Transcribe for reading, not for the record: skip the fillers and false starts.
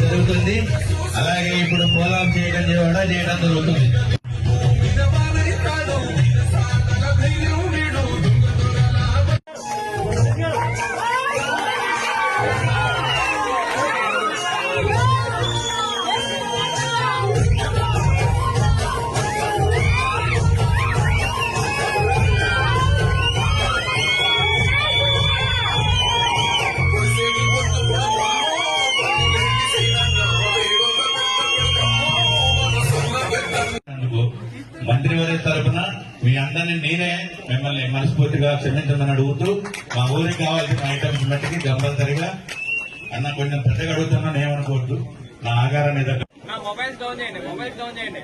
జరుగుతుంది. అలాగే ఇప్పుడు పోలాం చేయడం కూడా చేయడం జరుగుతుంది. మంత్రివర్గ తరఫున మీ అందరినీ నేనే మిమ్మల్ని మనస్ఫూర్తిగా క్షమించమని అడుగుతూ మా ఊరికి కావాల్సిన ఐటమ్స్ మట్టికి కంపల్సరిగా అన్న కొంచెం పెద్దగా అడుగుతున్నాను, ఏమనుకోవద్దు. నా ఆగారాన్ని మొబైల్ డౌన్ చేయండి.